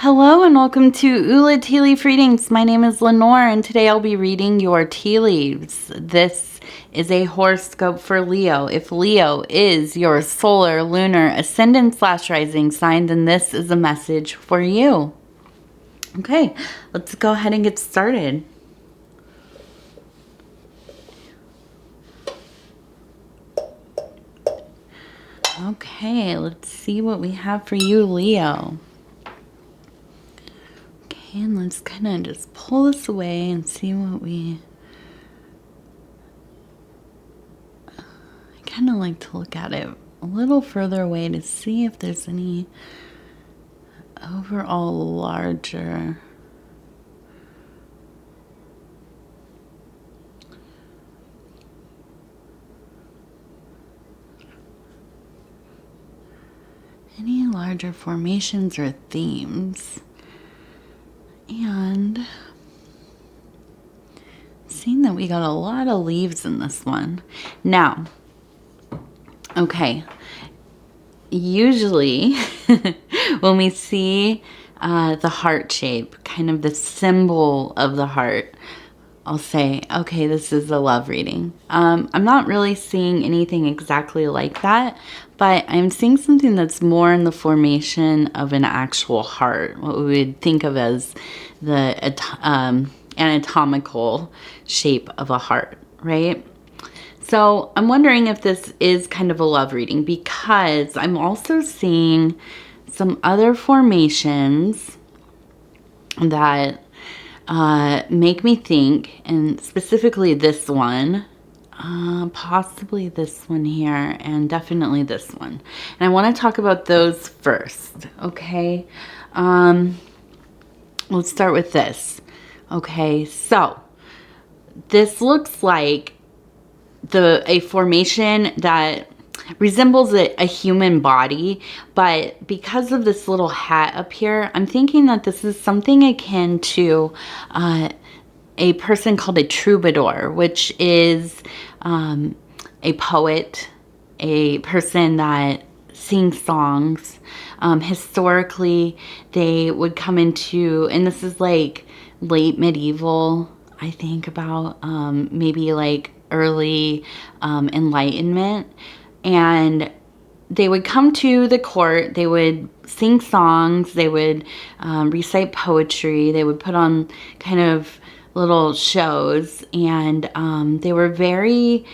Hello and welcome to Ula Tea Leaf Readings. My name is Lenor and today I'll be reading your tea leaves. This is a horoscope for Leo. If Leo is your solar, lunar, ascendant / rising sign, then this is a message for you. Okay, let's go ahead and get started. Okay, let's see what we have for you, Leo. And let's kind of just pull this away and see what I kind of like to look at it a little further away to see if there's any overall larger formations or themes. And seeing that we got a lot of leaves in this one. Now, okay, usually when we see the heart shape, kind of the symbol of the heart, I'll say, okay, this is a love reading. I'm not really seeing anything exactly like that, but I'm seeing something that's more in the formation of an actual heart, what we would think of as the anatomical shape of a heart, right? So I'm wondering if this is kind of a love reading because I'm also seeing some other formations that make me think, and specifically this one, possibly this one here, and definitely this one. And I want to talk about those first, okay? Let's start with this. Okay, so this looks like a formation that resembles a human body, but because of this little hat up here, I'm thinking that this is something akin to a person called a troubadour, which is a poet, a person that sings songs. Historically, they would come into, and this is like late medieval, I think about maybe like early Enlightenment. And they would come to the court, they would sing songs, they would recite poetry, they would put on kind of little shows, and they're very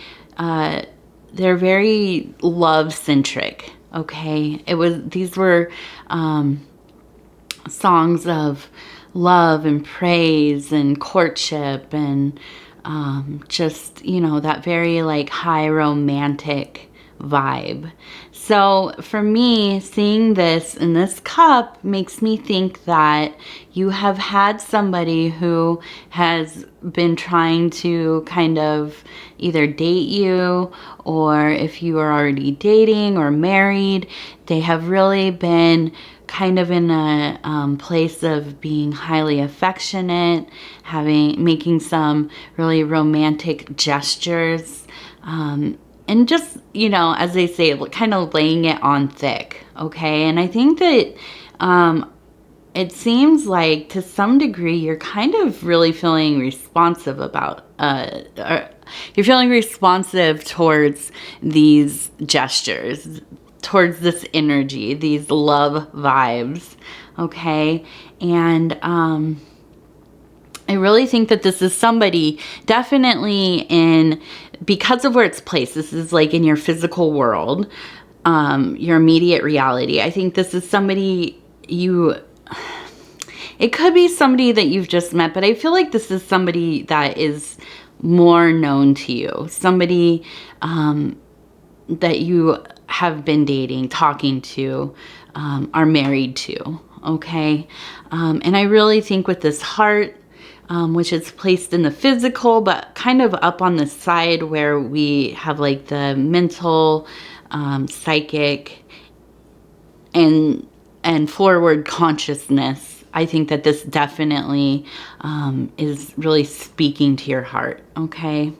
love-centric, okay? These were songs of love and praise and courtship and just, you know, that very like high romantic vibe. So for me, seeing this in this cup makes me think that you have had somebody who has been trying to kind of either date you, or if you are already dating or married, they have really been kind of in a place of being highly affectionate, making some really romantic gestures, and just, you know, as they say, kind of laying it on thick, okay? And I think that it seems like to some degree you're kind of really feeling responsive you're feeling responsive towards these gestures, towards this energy, these love vibes, okay? And I really think that this is somebody definitely because of where it's placed, this is like in your physical world, your immediate reality. I think this is somebody it could be somebody that you've just met, but I feel like this is somebody that is more known to you, somebody that you have been dating, talking to, are married to, okay? And I really think with this heart, which is placed in the physical, but kind of up on the side where we have like the mental, psychic, and forward consciousness, I think that this definitely is really speaking to your heart, okay?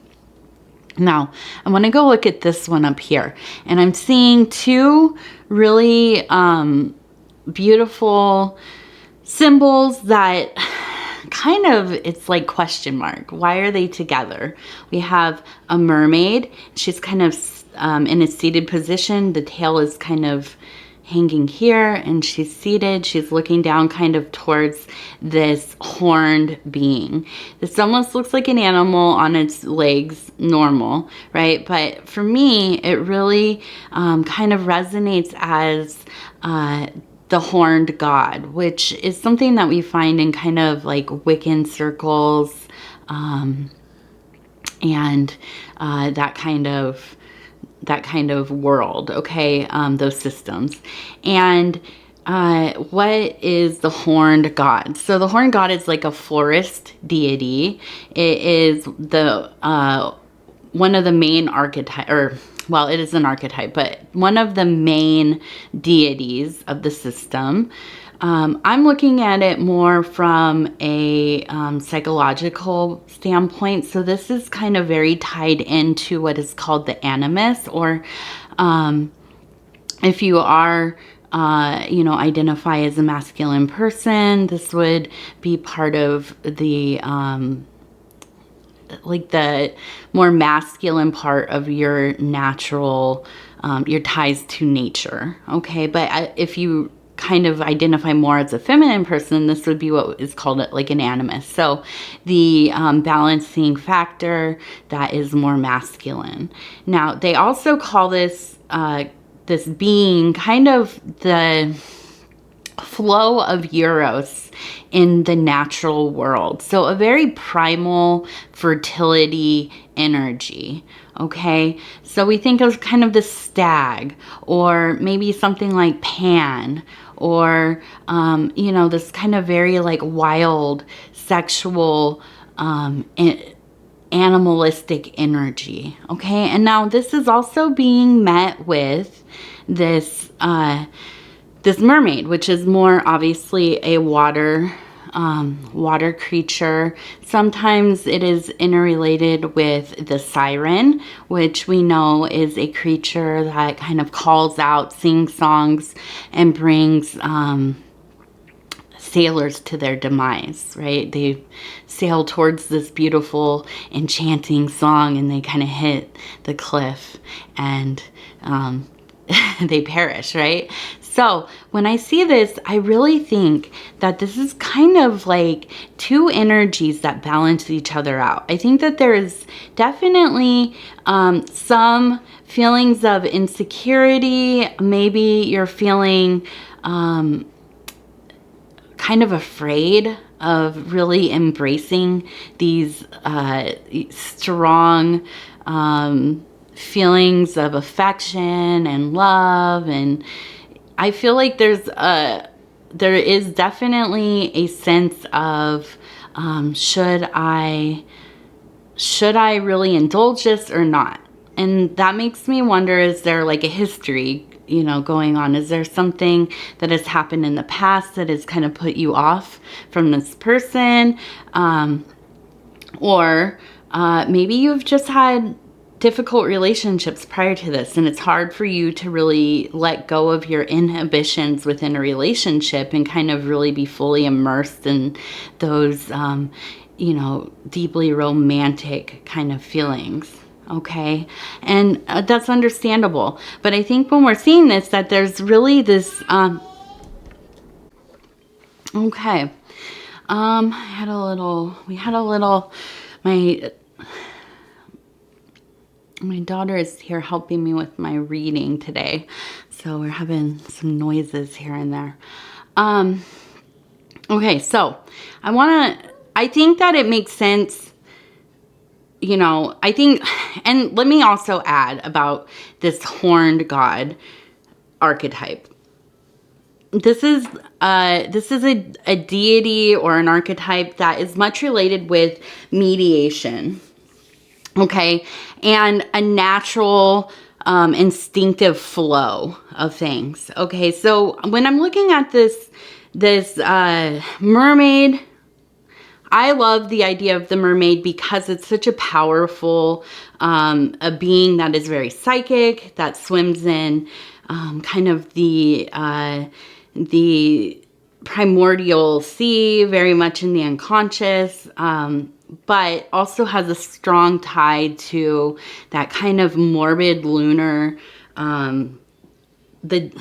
Now, I want to go look at this one up here, and I'm seeing two really beautiful symbols that kind of, it's like question mark. Why are they together? We have a mermaid. She's kind of in a seated position. The tail is kind of hanging here, and she's seated. She's looking down kind of towards this horned being. This almost looks like an animal on its legs, normal, right? But for me, it really kind of resonates as the horned god, which is something that we find in kind of like Wiccan circles, and that kind of world, okay, those systems. And what is the horned god? So the horned god is like a forest deity. It is the one of the main archetype, or well, it is an archetype, but one of the main deities of the system. I'm looking at it more from a psychological standpoint. So this is kind of very tied into what is called the animus, or if you are, identify as a masculine person, this would be part of the like the more masculine part of your natural, your ties to nature. Okay. But if you kind of identify more as a feminine person, this would be what is called like an animus. So the balancing factor that is more masculine. Now they also call this, this being kind of the flow of Eros in the natural world. So a very primal fertility energy. Okay. So we think of kind of the stag, or maybe something like Pan, or, this kind of very like wild sexual, animalistic energy. Okay. And now this is also being met with this, this mermaid, which is more obviously a water creature. Sometimes it is interrelated with the siren, which we know is a creature that kind of calls out, sings songs, and brings sailors to their demise, right? They sail towards this beautiful, enchanting song, and they kind of hit the cliff, and they perish, right? So when I see this, I really think that this is kind of like two energies that balance each other out. I think that there is definitely some feelings of insecurity. Maybe you're feeling kind of afraid of really embracing these strong feelings of affection and love, and I feel like there is definitely a sense of should I really indulge this or not? And that makes me wonder, is there like a history, going on? Is there something that has happened in the past that has kind of put you off from this person? Or maybe you've just had difficult relationships prior to this, and it's hard for you to really let go of your inhibitions within a relationship and kind of really be fully immersed in those, deeply romantic kind of feelings. Okay. And that's understandable. But I think when we're seeing this, that there's really this, okay. My daughter is here helping me with my reading today. So we're having some noises here and there. Okay, so I think that it makes sense, I think, and let me also add about this horned god archetype. This is a deity or an archetype that is much related with mediation. Okay, and a natural, instinctive flow of things. Okay, so when I'm looking at this mermaid, I love the idea of the mermaid because it's such a powerful, a being that is very psychic, that swims in kind of the primordial sea, very much in the unconscious, but also has a strong tie to that kind of morbid lunar, the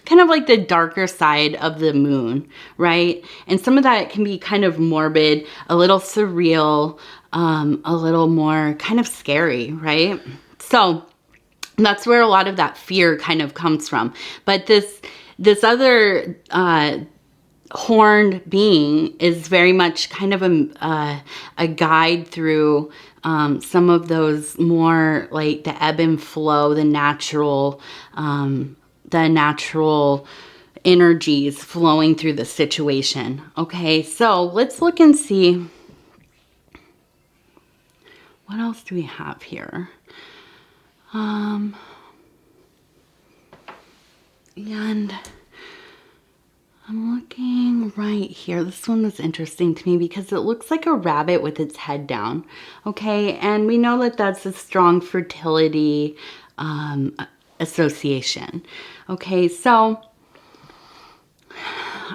kind of like the darker side of the moon, right? And some of that can be kind of morbid, a little surreal, a little more kind of scary, right? So that's where a lot of that fear kind of comes from. But this other horned being is very much kind of a guide through some of those more like the ebb and flow, the natural energies flowing through the situation. Okay, so let's look and see what else do we have here. And I'm looking right here. This one was interesting to me because it looks like a rabbit with its head down. Okay, and we know that that's a strong fertility association. Okay, so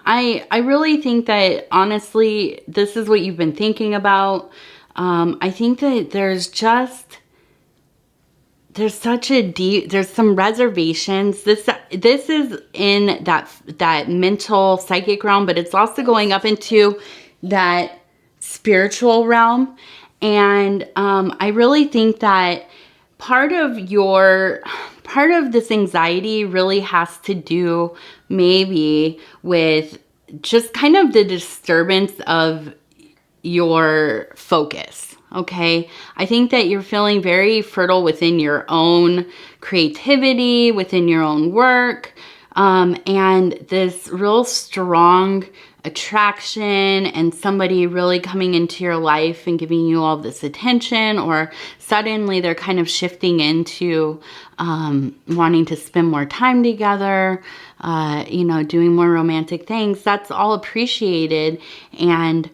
I really think that honestly, this is what you've been thinking about. I think that there's such a deep, there's some reservations. This is in that mental psychic realm, but it's also going up into that spiritual realm. And I really think that part of this anxiety really has to do maybe with just kind of the disturbance of your focus. Okay, I think that you're feeling very fertile within your own creativity, within your own work, and this real strong attraction and somebody really coming into your life and giving you all this attention, or suddenly they're kind of shifting into wanting to spend more time together, doing more romantic things. That's all appreciated, and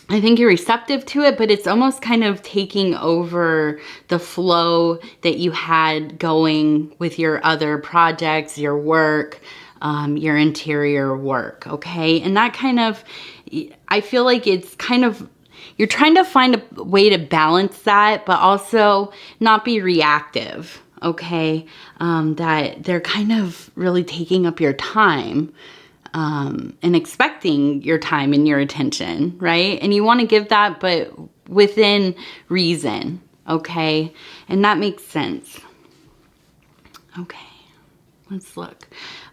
I think you're receptive to it, but it's almost kind of taking over the flow that you had going with your other projects, your work, your interior work, okay? And that kind of, I feel like it's kind of, you're trying to find a way to balance that, but also not be reactive, okay? That they're kind of really taking up your time. And expecting your time and your attention, right? And you want to give that, but within reason, okay? And that makes sense. Okay, let's look.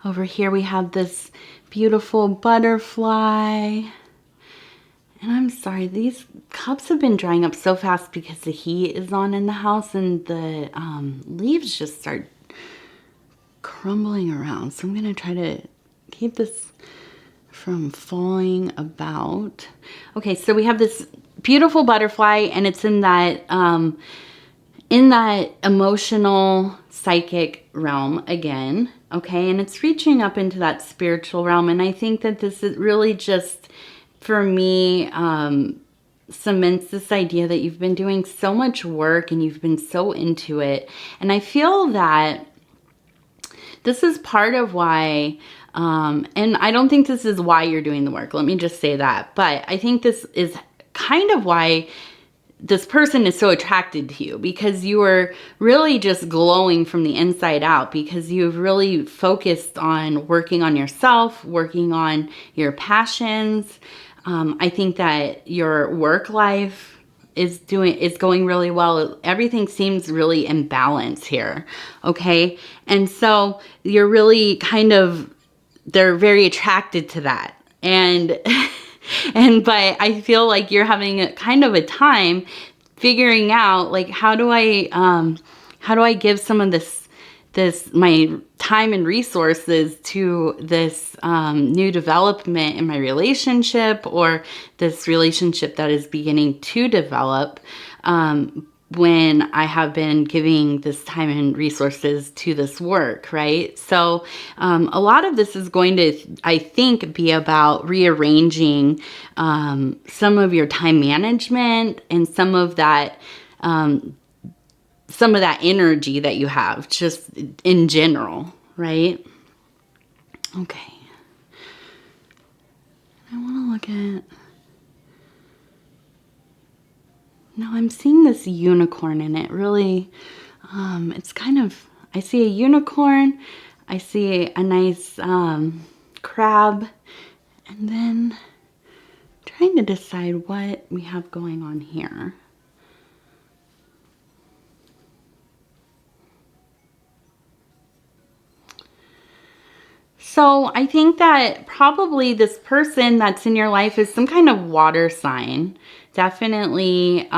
Over here we have this beautiful butterfly. And I'm sorry, these cups have been drying up so fast because the heat is on in the house, and the leaves just start crumbling around. So I'm going to try to keep this from falling about. Okay, so we have this beautiful butterfly, and it's in that emotional psychic realm again. Okay, and it's reaching up into that spiritual realm, and I think that this is really just, for me, cements this idea that you've been doing so much work and you've been so into it. And I feel that this is part of why, and I don't think this is why you're doing the work. Let me just say that. But I think this is kind of why this person is so attracted to you, because you are really just glowing from the inside out, because you've really focused on working on yourself, working on your passions. I think that your work life is going really well. Everything seems really in balance here. Okay. And so you're really they're very attracted to that. And, but I feel like you're having a kind of a time figuring out, like, how do I give some of this my time and resources to this new development in my relationship, or this relationship that is beginning to develop, when I have been giving this time and resources to this work, right? So a lot of this is going to, I think, be about rearranging some of your time management and some of that energy that you have just in general, right? Okay. second. No, I'm seeing this unicorn in it. Really, it's kind of, I see a unicorn, I see a nice crab, and then trying to decide what we have going on here. So I think that probably this person that's in your life is some kind of water sign. Definitely,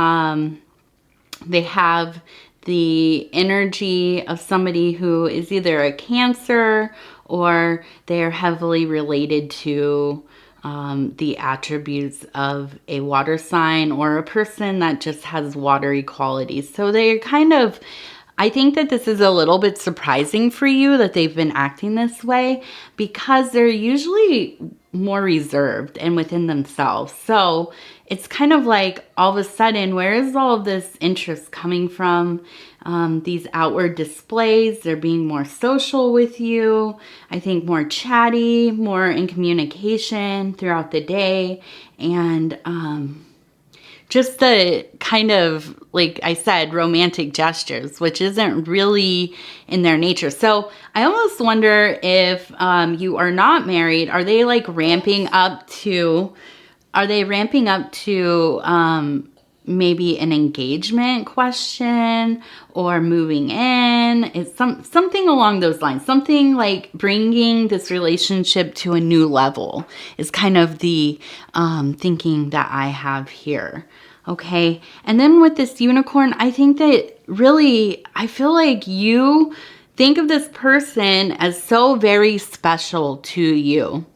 they have the energy of somebody who is either a Cancer or they're heavily related to the attributes of a water sign or a person that just has watery qualities. So they're kind of, I think that this is a little bit surprising for you that they've been acting this way, because they're usually more reserved and within themselves. So it's kind of like all of a sudden, where is all of this interest coming from? These outward displays, they're being more social with you. I think more chatty, more in communication throughout the day. And just the kind of, like I said, romantic gestures, which isn't really in their nature. So I almost wonder if you are not married, are they like ramping up to, maybe an engagement question or moving in? It's something along those lines. Something like bringing this relationship to a new level is kind of the thinking that I have here. Okay. And then with this unicorn, I think that really, I feel like you think of this person as so very special to you.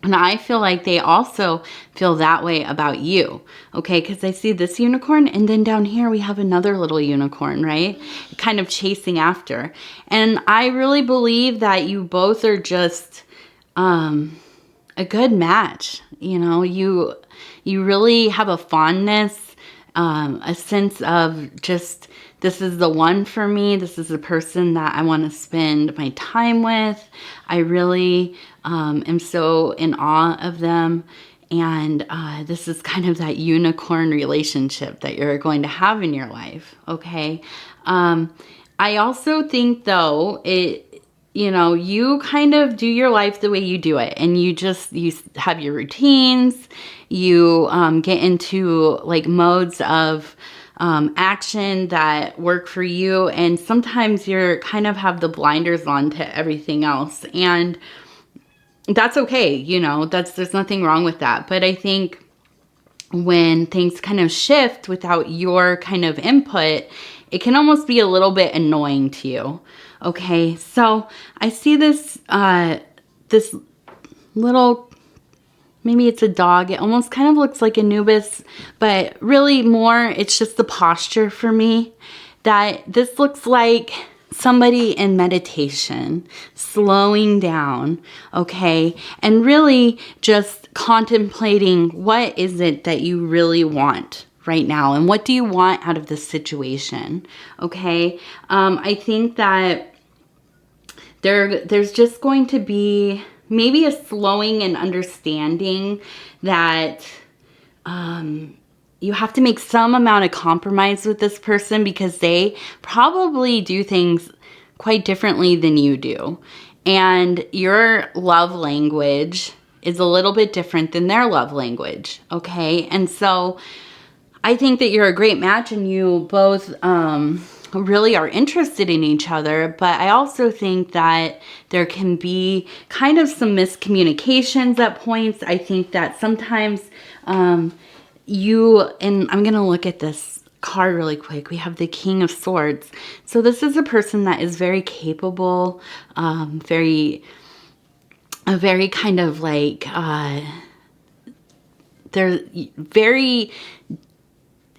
And I feel like they also feel that way about you, okay? Because I see this unicorn, and then down here we have another little unicorn, right? Kind of chasing after. And I really believe that you both are just a good match. You know, you really have a fondness, a sense of just, this is the one for me. This is the person that I want to spend my time with. I really am so in awe of them. And this is kind of that unicorn relationship that you're going to have in your life, okay? I also think, though, you kind of do your life the way you do it. And you have your routines. You get into like modes of action that work for you. And sometimes you're kind of have the blinders on to everything else. And that's okay. There's nothing wrong with that. But I think when things kind of shift without your kind of input, it can almost be a little bit annoying to you. Okay. So I see this little, maybe it's a dog. It almost kind of looks like Anubis, but really more, it's just the posture for me, that this looks like somebody in meditation, slowing down, okay? And really just contemplating, what is it that you really want right now? And what do you want out of this situation, okay? I think that there's just going to be maybe a slowing and understanding that you have to make some amount of compromise with this person, because they probably do things quite differently than you do. And your love language is a little bit different than their love language, okay? And so I think that you're a great match, and you both really are interested in each other. But I also think that there can be kind of some miscommunications at points. I think that sometimes and I'm going to look at this card really quick. We have the King of Swords. So this is a person that is very capable, very kind of like, they're very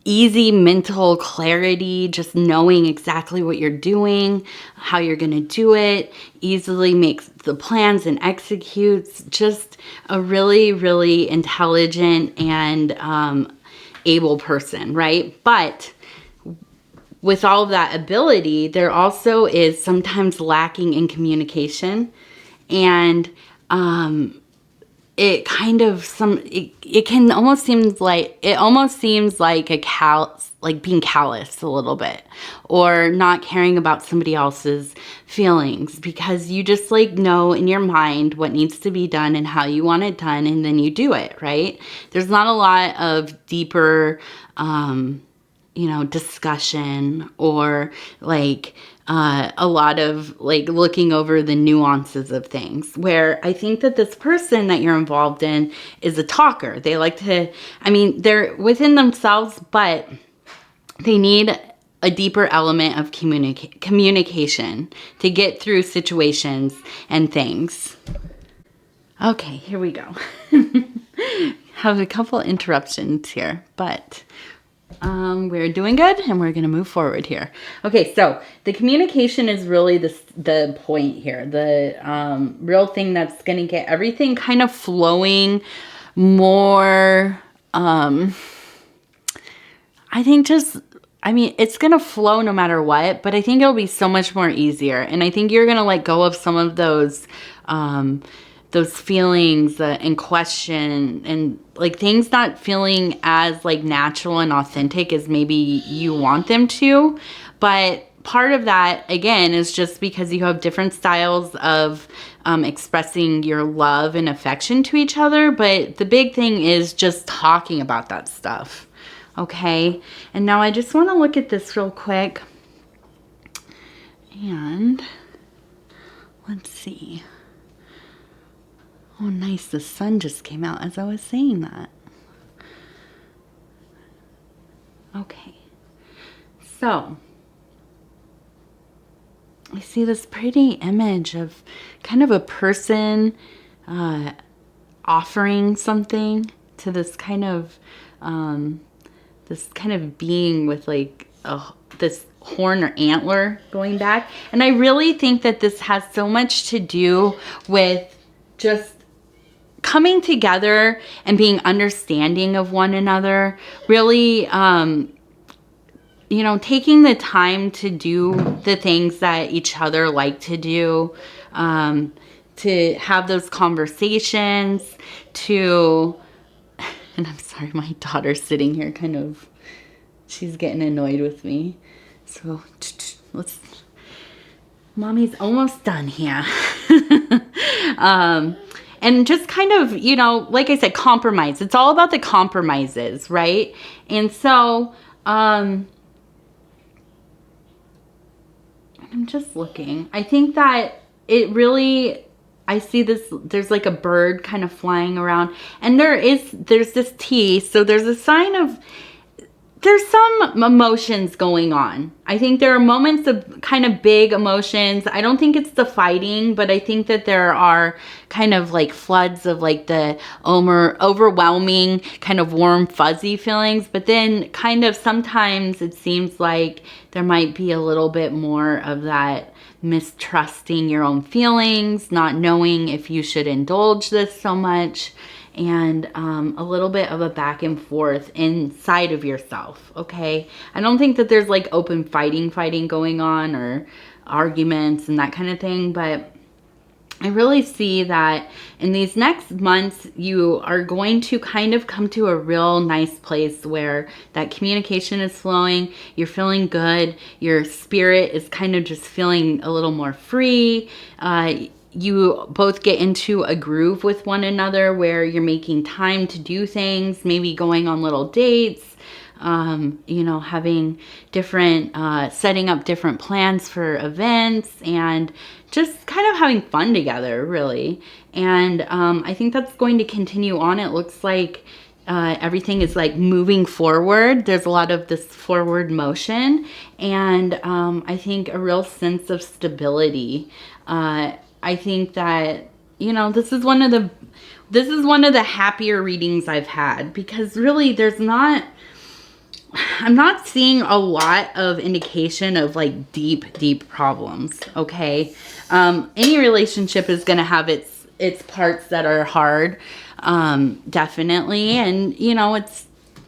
easy mental clarity, just knowing exactly what you're doing, how you're going to do it, easily makes the plans and executes. Just a really, really intelligent and able person, right? But with all of that ability, there also is sometimes lacking in communication. And it kind of it can almost seems like, it almost seems like like being callous a little bit, or not caring about somebody else's feelings, because you just like know in your mind what needs to be done and how you want it done, and then you do it, right? There's not a lot of deeper, you know, discussion, or like a lot of like looking over the nuances of things, where I think that this person that you're involved in is a talker. They like to, I mean, they're within themselves, but they need a deeper element of communication to get through situations and things. Okay, here we go. Have a couple interruptions here, but we're doing good, and we're going to move forward here. Okay, so the communication is really the point here. The real thing that's going to get everything kind of flowing more. I think it's going to flow no matter what, but I think it'll be so much more easier. And I think you're going to let go of some of those feelings and question, and like things not feeling as like natural and authentic as maybe you want them to. But part of that, again, is just because you have different styles of expressing your love and affection to each other. But the big thing is just talking about that stuff. Okay, and now I just want to look at this real quick, and let's see. Oh, nice. The sun just came out as I was saying that. Okay. So, I see this pretty image of kind of a person offering something to this kind of being with like this horn or antler going back. And I really think that this has so much to do with just coming together and being understanding of one another. Really, you know, taking the time to do the things that each other like to do, to have those conversations, and I'm sorry, my daughter's sitting here kind of, she's getting annoyed with me. So mommy's almost done here. And just kind of, you know, like I said, compromise. It's all about the compromises, right? And so, I'm just looking. I think that it really, I see this, there's like a bird kind of flying around, and there's this tea. So there's a sign of, there's some emotions going on. I think there are moments of kind of big emotions. I don't think it's the fighting, but I think that there are kind of like floods of like the overwhelming kind of warm, fuzzy feelings. But then kind of sometimes it seems like there might be a little bit more of that mistrusting your own feelings, not knowing if you should indulge this so much, and a little bit of a back and forth inside of yourself. Okay, I don't think that there's like open fighting going on, or arguments and that kind of thing, but I really see that in these next months you are going to kind of come to a real nice place where that communication is flowing, you're feeling good, your spirit is kind of just feeling a little more free. You both get into a groove with one another where you're making time to do things, maybe going on little dates, you know, having different, setting up different plans for events, and just kind of having fun together, really. And I think that's going to continue on. It looks like everything is like moving forward. There's a lot of this forward motion, and I think a real sense of stability. I think that, you know, this is one of the happier readings I've had, because really I'm not seeing a lot of indication of like deep problems. Okay. Any relationship is going to have its parts that are hard. Definitely. And you know,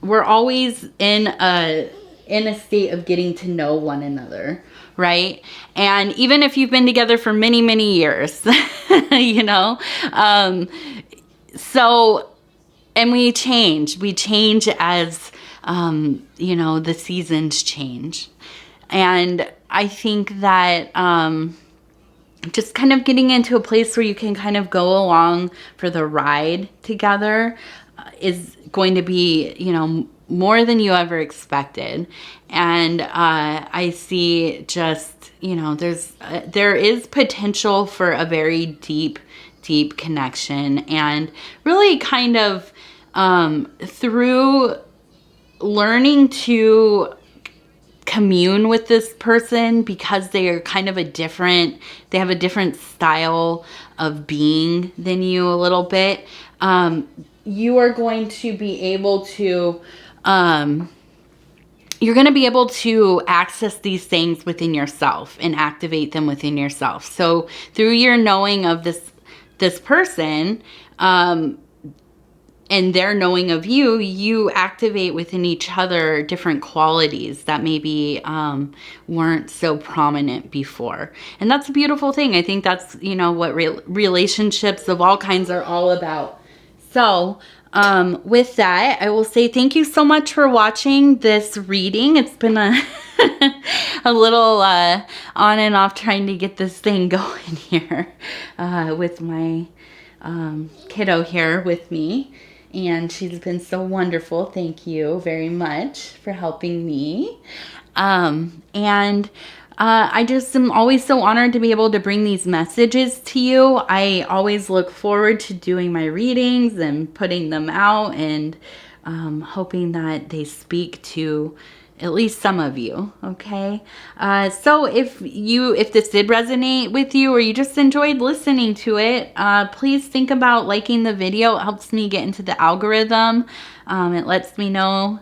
we're always in a state of getting to know one another. Right? And even if you've been together for many, many years, you know, So, and we change as, you know, the seasons change. And I think that, just kind of getting into a place where you can kind of go along for the ride together is going to be, you know, more than you ever expected. And I see just, you know, there is potential for a very deep connection, and really kind of through learning to commune with this person, because they are kind of they have a different style of being than you a little bit. You are going to be able to, you're going to be able to access these things within yourself and activate them within yourself. So through your knowing of this person, and their knowing of you, you activate within each other different qualities that maybe weren't so prominent before. And that's a beautiful thing. I think that's, you know, what relationships of all kinds are all about. So with that, I will say thank you so much for watching this reading. It's been a little on and off trying to get this thing going here with my kiddo here with me. And she's been so wonderful. Thank you very much for helping me. I just am always so honored to be able to bring these messages to you. I always look forward to doing my readings and putting them out, and hoping that they speak to at least some of you, okay? So if this did resonate with you, or you just enjoyed listening to it, please think about liking the video. It helps me get into the algorithm. It lets me know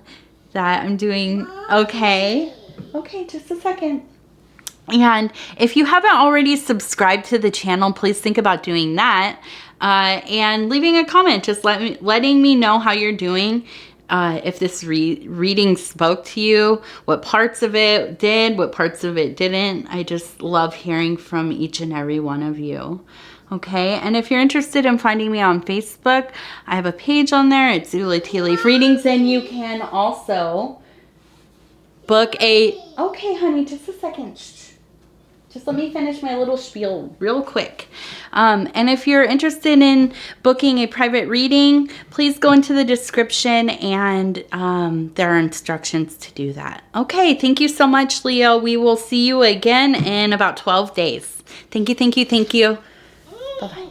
that I'm doing okay. Okay, just a second. And if you haven't already subscribed to the channel, please think about doing that. And leaving a comment, just letting me know how you're doing. If this reading spoke to you, what parts of it did, what parts of it didn't. I just love hearing from each and every one of you. Okay, and if you're interested in finding me on Facebook, I have a page on there. It's Zula Tea Leaf Readings, and you can also book a... Okay, honey, just a second. Shh. Just let me finish my little spiel real quick. And if you're interested in booking a private reading, please go into the description, and there are instructions to do that. Okay, thank you so much, Leo. We will see you again in about 12 days. Thank you, thank you, thank you. Bye-bye.